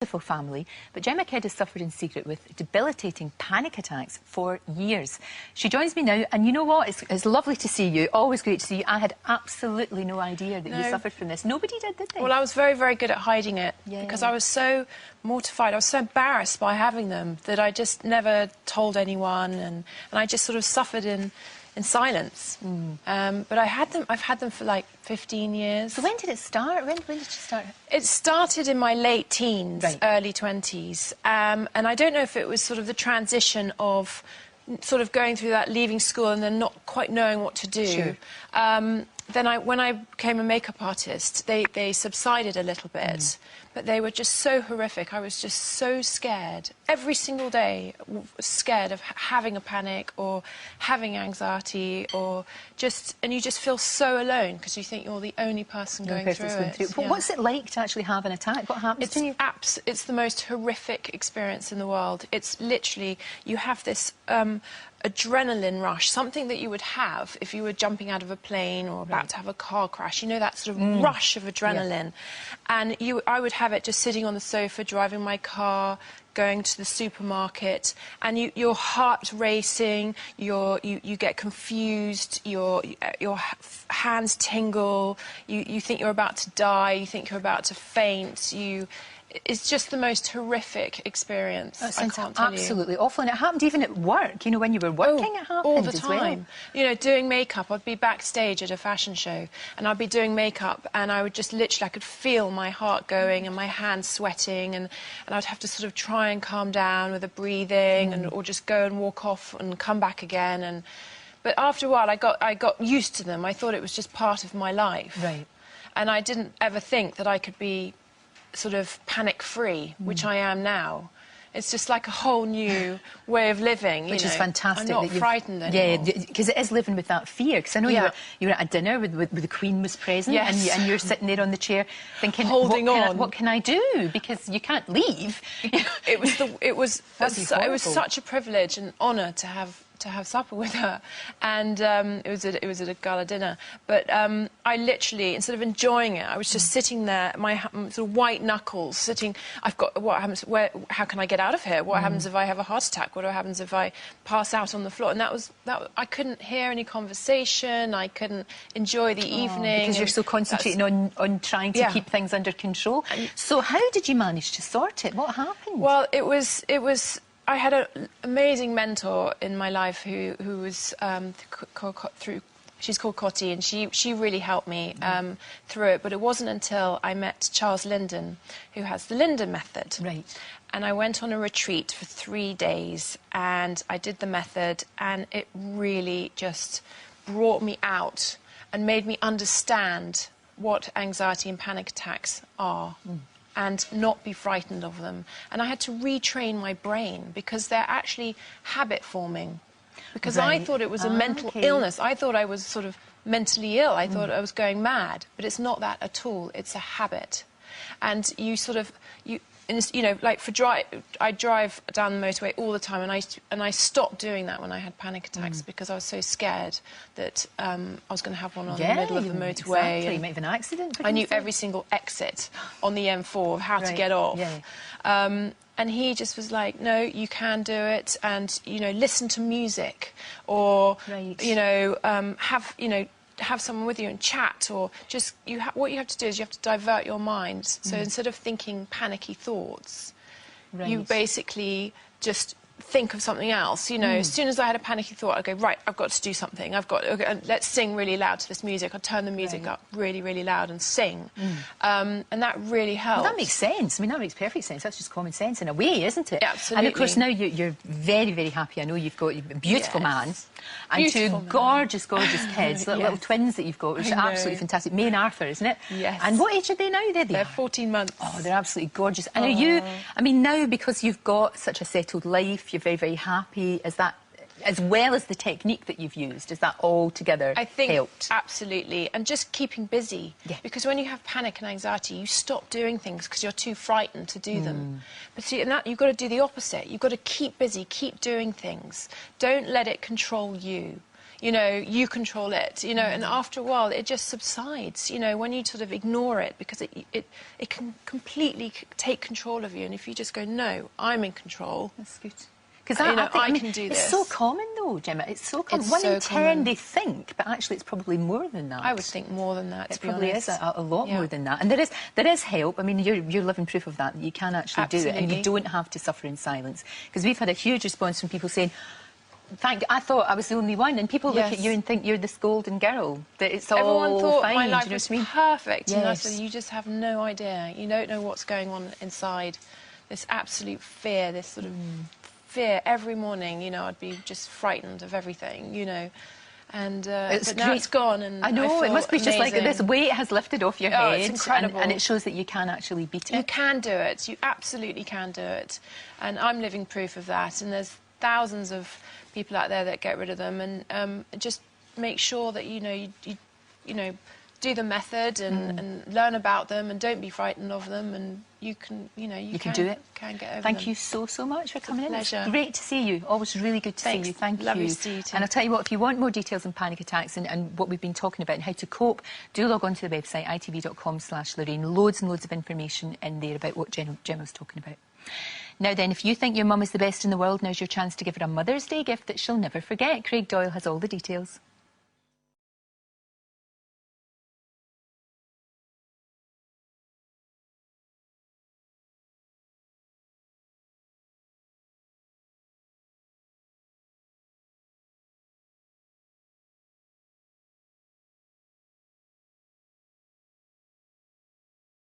full family, but Gemma Kidd has suffered in secret with debilitating panic attacks for years. She joins me now, and you know what? It's lovely to see you. Always great to see you. I had absolutely no idea that you suffered from this. Nobody did they? Well, I was very, very good at hiding it because I was so mortified. I was so embarrassed by having them that I just never told anyone, and I just sort of suffered in silence. But I've had them for like 15 years. So when did it start? When did you start? It started in my late teens, early 20s. And I don't know if it was sort of the transition of sort of going through that, leaving school and then not quite knowing what to do. Sure. Then when I became a makeup artist, they subsided a little bit, but they were just so horrific. I was just so scared. Every single day, scared of having a panic or having anxiety or just... And you just feel so alone because you think you're the only person going through it. But what's it like to actually have an attack? What happens to you? It's the most horrific experience in the world. It's literally, you have this... adrenaline rush, something that you would have if you were jumping out of a plane or about to have a car crash. You know, that sort of rush of adrenaline. And I would have it just sitting on the sofa, driving my car, going to the supermarket, and your heart's racing, you get confused, your hands tingle, you think you're about to die, you think you're about to faint, It's just the most horrific experience. I can't tell you. Absolutely awful. And it happened even at work. You know, when you were working, it happened all the time. Well. You know, doing makeup, I'd be backstage at a fashion show and I'd be doing makeup and I would just literally, I could feel my heart going and my hands sweating and I'd have to sort of try and calm down with the breathing or just go and walk off and come back again. But after a while, I got used to them. I thought it was just part of my life. Right. And I didn't ever think that I could be sort of panic-free, which I am now. It's just like a whole new way of living, Which is fantastic. I'm not frightened anymore. Yeah, because it is living with that fear. Because I know you were at a dinner with the Queen was present, and you're sitting there on the chair thinking, holding on. What can I do? Because you can't leave. It was such a privilege and honour to have supper with her, and it was at a gala dinner. But I literally, instead of enjoying it, I was just sitting there, my sort of white knuckles, sitting. What happens? How can I get out of here? What happens if I have a heart attack? What happens if I pass out on the floor? And I couldn't hear any conversation. I couldn't enjoy the evening because you're so concentrating on trying to keep things under control. So how did you manage to sort it? What happened? Well, it was. I had an amazing mentor in my life who was she's called Cotty, and she really helped me through it. But it wasn't until I met Charles Linden, who has the Linden method. Right. And I went on a retreat for 3 days, and I did the method, and it really just brought me out and made me understand what anxiety and panic attacks are. And not be frightened of them. And I had to retrain my brain because they're actually habit-forming. Because I thought it was a mental illness. I thought I was sort of mentally ill. I thought I was going mad. But it's not that at all. It's a habit. And you know, like I drive down the motorway all the time, and I stopped doing that when I had panic attacks because I was so scared that I was going to have one on the middle of the motorway. Exactly. You might have an accident. I knew every single exit on the M4 of how to get off. And he just was like, no, you can do it, and you know, listen to music, or you know, have someone with you and chat, or just what you have to do is you have to divert your mind. So instead of thinking panicky thoughts, you basically just think of something else. You know, as soon as I had a panicky thought, I'd go, right, I've got to do something. Let's sing really loud to this music. I'd turn the music up really, really loud and sing. And that really helps. Well, that makes sense. I mean, that makes perfect sense. That's just common sense in a way, isn't it? Absolutely. And of course, now you're very, very happy. I know you've got a beautiful man and two gorgeous, gorgeous kids, little twins that you've got, which is absolutely fantastic. May and Arthur, isn't it? Yes. And what age are they now? They're 14 months. Oh, they're absolutely gorgeous. And are you, I mean, now because you've got such a settled life, you're very, very happy, is that, as well as the technique that you've used, is that all together I think helped? Absolutely. And just keeping busy. Because when you have panic and anxiety, you stop doing things because you're too frightened to do them. But see, in that, you've got to do the opposite. You've got to keep busy, keep doing things. Don't let it control you. You know, you control it, you know, and after a while it just subsides, you know, when you sort of ignore it, because it can completely take control of you. And if you just go, no, I'm in control. That's good. Because I can do this. It's so common, though, Gemma. It's so common. It's 1 so in 10 common. they think, but actually it's probably more than that. I would think more than that, to be probably honest. is a lot more than that. And there is help. I mean, you're living proof of that. You can actually do it, and you don't have to suffer in silence. Because we've had a huge response from people saying, I thought I was the only one, and people look at you and think you're this golden girl, that it's all Everyone thought fine. my life do you know was what I mean? perfect, and I Yes. said, you just have no idea. You don't know what's going on inside. This absolute fear, this sort of fear every morning. You know, I'd be just frightened of everything. You know, and but now it's gone, and I know it must be just like amazing. this weight has lifted off your head. It's incredible. And it shows that you can actually beat it. You can do it. You absolutely can do it, and I'm living proof of that. And there's thousands of people out there that get rid of them, and just make sure that you know do the method and learn about them, and don't be frightened of them, and you can do it. Can get over Thank them. you so much for coming in. Pleasure. It's great to see you. Always really good to Thanks. see you. Thank Lovely you. to see you too. And I'll tell you what, if you want more details on panic attacks and what we've been talking about and how to cope, do log on to the website itv.com/Lorraine. Loads and loads of information in there about what Gemma was talking about. Now then, if you think your mum is the best in the world, now's your chance to give her a Mother's Day gift that she'll never forget. Craig Doyle has all the details.